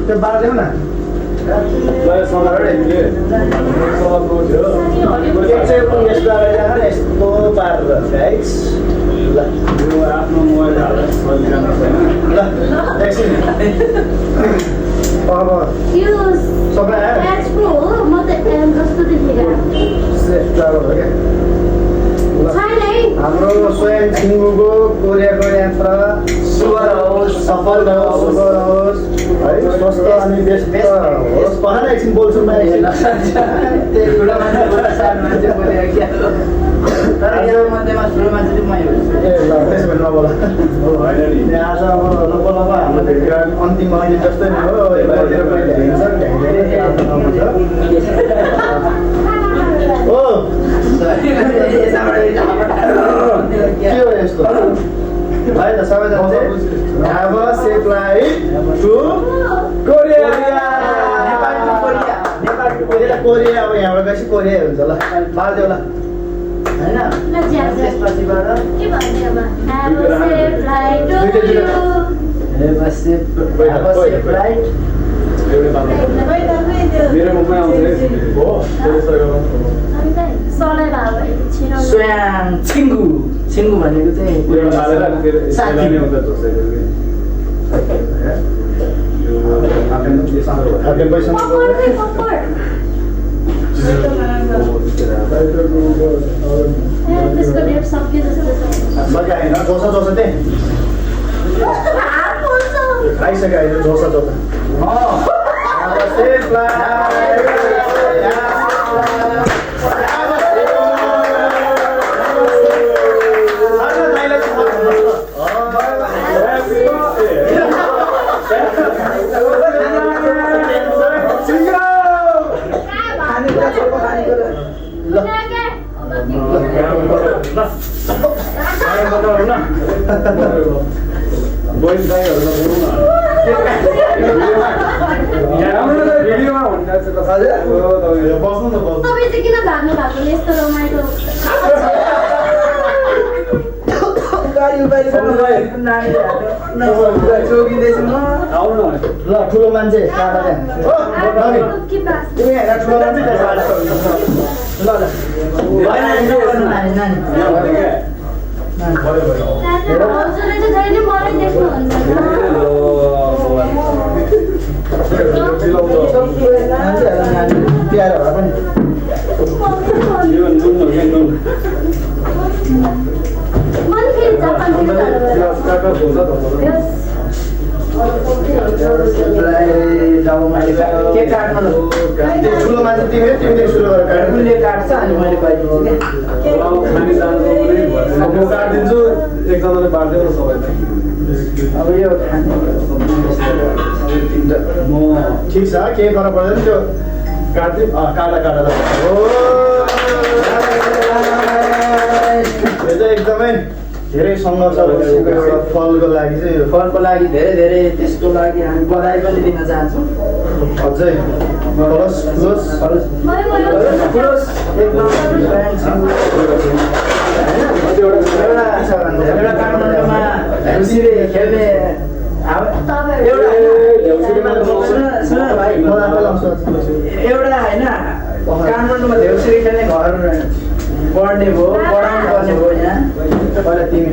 त्यो बाँड्यौ न यस्तो पारेर गाइस ल आफ्नो मोबाइल हालेर चलिरहनु छैन ल एकछिन अब सबै आयो हाम्रो स्वयं सिङ्गुको कोरियाको यात्रा सफल होस् है स्वस्थ अनि व्यस्त होस् पहाड एकछिन बोल्छु म आज अब नबोलामा हाम्रो अन्तिम अहिले जस्तै नै हो हो के हो यस्तो है त सबैजना have a safe flight to Korea Nepal to Korea अब यहाँबाट गएपछि कोरिया हुन्छ ल बाल्देऊ ल हैन त्यसपछिबाट के भन्ने अब have a safe flight to you have a safe flight मेरो मुखमा आउँछ हो सलाई भाइ छिनो स्वयं छिंगु भनेको चाहिँ पुरो हालेर साथी नै हुन्छ जस्तै हाते पैसा त्यसको डेट सक्यो जस्तो छ सके हैन जोसा त्यही आइसक्यो अहिले जोसा सेफ ल ठुलो मान्छे ठुलो मान्छे तिमीले सुरु गरेर काट्छ अनि मैले काटिदिन्छु एकजनाले बाँड्दैन सबैलाई अब यो म ठिक छ केही फरक पर्दैन त्यो काट्दै काटा हो यो चाहिँ एकदमै धेरै सङ्घर्ष भइसकेको एउटा फलको लागि चाहिँ यो फलको लागि धेरै त्यसको लागि हामी बधाई पनि दिन चाहन्छौँ अझै एउटा होइन काठमाडौँमा देउसिरी खेल्ने घर पढ्ने भयो पढाउनु पर्ने भयो यहाँ पहिला तिमी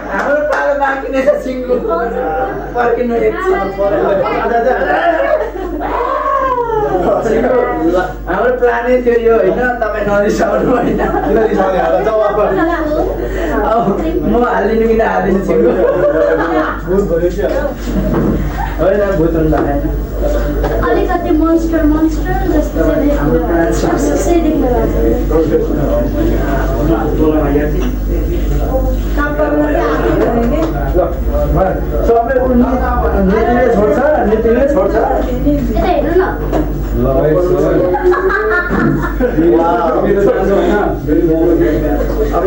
हाम्रो पालो बाँकी नै छ सिङ्गु पर्किनु हाम्रो प्लानै थियो यो होइन तपाईँ नरिसाउनु होइन म हालिदिनु किन हालिदिनु छिङ्गु होइन भूत हुन्छ अलिकति मोन्स्टर जस्तो छोड्छ अब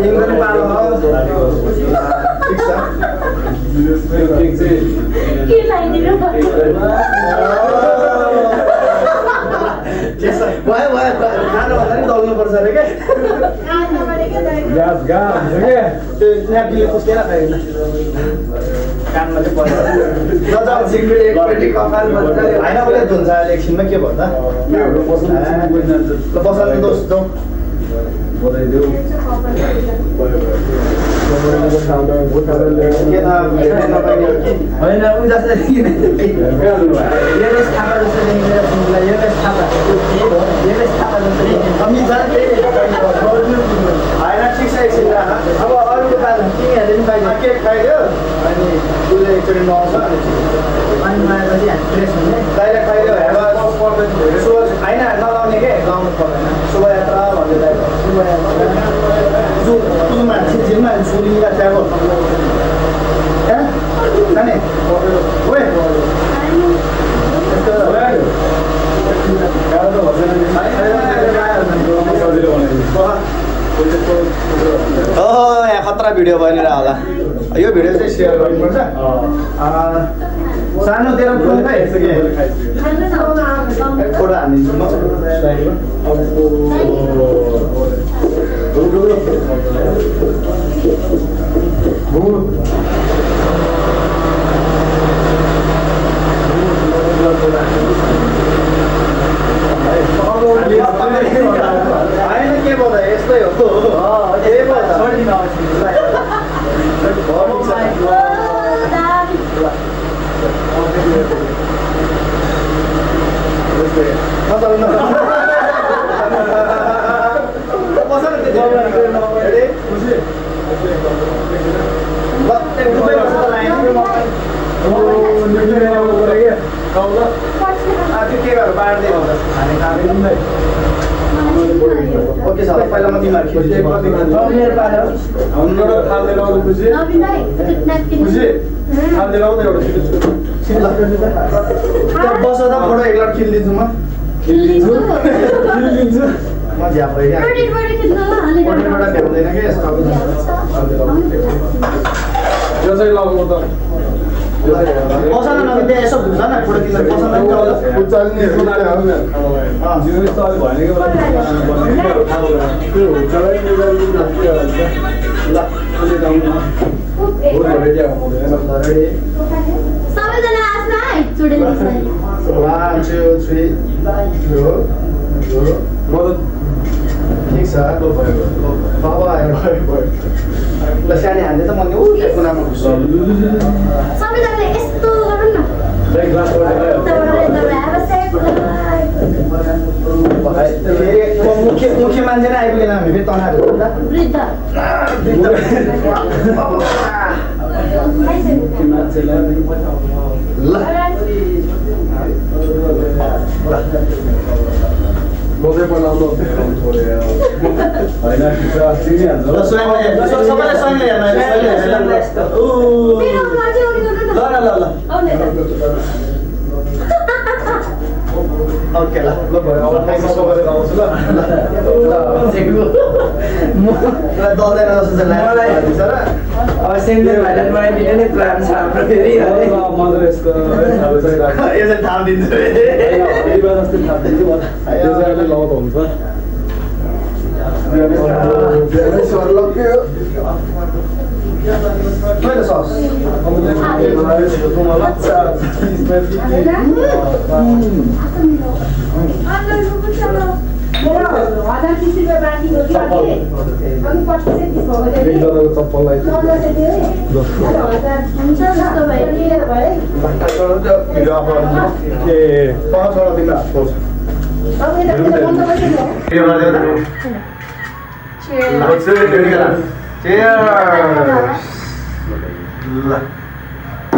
के लाइदिनु भयो खानु भन्दा नि दल्नुपर्छ अरे क्या त्यो न्यापकिनले पुस्केर खाइन्छ कानमा चाहिँ पर्छ होइन उसले धुन्छ अहिले एकछिनमा के भयो त बसाल्नु दोष जाउँ बधाइदेऊ होइन उ जस्तो होइन ठिक छ एकछिन अब अरूको बाजा तिमीहरूले पनि बाहिर केक खाइदियो अनि उसले एकचोटि नुहाउँछ अनि नुहाएपछि हामी फ्रेस हुने डाइरेक्ट खाइदियो होइन नलाउने के लाउनु पर्दैन शोभायात्रा भन्दै मान्छे झिलमा छुरीमा त्यहाँको जाने यहाँ खतरा भिडियो बनिरह होला यो भिडियो चाहिँ सेयर गर्नुपर्छ सानो तेरो फोन खै फोटो हालिदिन्छु होइन के भयो यस्तै हो के ओके साला पहिला म तिमीहरु बसदा फोटो एकलट खिल्दिन्छु म म झ्याप भइया फोटोबाट भ्याउँदैन के यस्तो यो चाहिँ लाउनु त पसल नभए त्यहाँ यसो हुन्छ न फोटो किन्न पसल न उचाल्ने जिरो स्टोरी भएन के मलाई त्यो चलाइ ल अहिले जाउँ हो रेडी आउँ रेडी सबैजना आफ्नो है स्टुडेन्ट 1 2 3 हो मदत ठीक छ बाबा आयो ल सानी हान्दै त मैले उ कुनामा घुस्छु सबैजनाले यस्तो गरौँ न लाइक ग्लास मुख्य मान्छे नै आइपुगेन हामी फेरि तनाहरू वृद्ध सबैलाई सँगै ओके ल दल्दैन जस्तो अब सेन्टर भाइरल बनाइदिने नै प्लान छ हाम्रो फेरि यो चाहिँ थाहा दिन्छु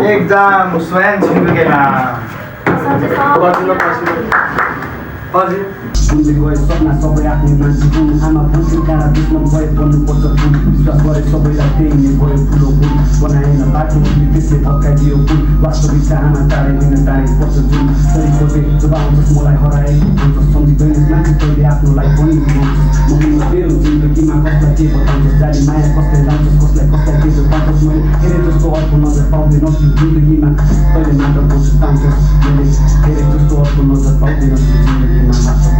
एकदम स्वयं छिनकेमा गए सपना सबै आफ्नै मान्छे हुन् आमा फुल्छन् काँडा दुश्मन भए बन्नुपर्छ फुल विश्वास गरे सबैलाई त्यही नै भयो ठुलो फुल बनाएन बाटो त्यसले भत्काइदियो फुल वास्तविक चाहना टाढे दिन टाढे पर्छ जुन सरी खोजे जब आउँछस् मलाई हराएको हुन्छ सम्झिँदैनस् मान्छे तैँले आफ्नो लाइफ पनि म तेरो जिन्दगीमा कसलाई के बताउँछस् जाली माया कसलाई लाउँछस् कसलाई के बताउँछस् मैले हेरे जस्तो अर्को अर्को नजर पाउँदैनस् यो जिन्दगीमा तैँले मात्र बुझ्छु तान्छस् मैले फेरि जस्तो अर्को नजर पाउँदैनस् यो जिन्दगीमा मात्र